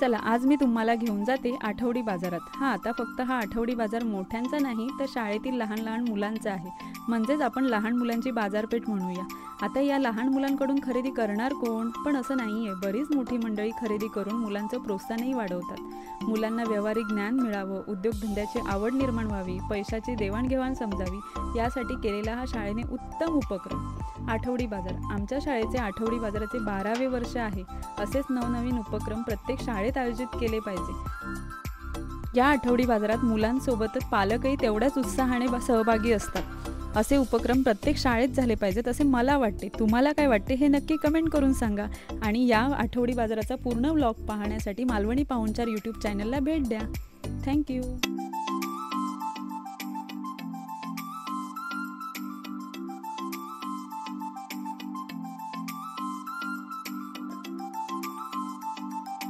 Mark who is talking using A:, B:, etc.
A: चला आज मी तुम्हाला घेऊन जाते आठवडी बाजारात। आता फक्त हा आठवडी बाजार मोठ्यांचा नाही तर शाळेतील लहान लहान मुलांचा आहे, म्हणजेच आपण लहान मुलांची बाजारपेठ म्हणूया। आता या लहान मुलांकडून खरेदी करणार कोण? पण असं नाहीये, बरीच मोठी मंडळी खरेदी करून मुलांचं प्रोत्साहनही वाढवतात। मुलांना व्यावहारिक ज्ञान मिळावं, उद्योगधंद्याची आवड निर्माण व्हावी, पैशाची देवाणघेवाण समजावी यासाठी केलेला हा शाळेने उत्तम उपक्रम आठवडी बाजार। आमच्या शाळेचे आठवडी बाजाराचे 12वे वर्ष आहे। असेच नवनवीन उपक्रम प्रत्येक शाळेत आयोजित केले पाहिजे। या आठवडी बाजारात मुलांसोबतच पालकही तेवढ्याच उत्साहाने सहभागी असतात। असे उपक्रम प्रत्येक शाळेत झाले पाहिजेत असे मला वाटते। तुम्हाला काय वाटते हे नक्की कमेंट करून सांगा। आणि या आठवडी बाजाराचा पूर्ण व्लॉग पाहण्यासाठी मालवणी पाहुणचार यूट्यूब चॅनलला भेट द्या। थँक्यू।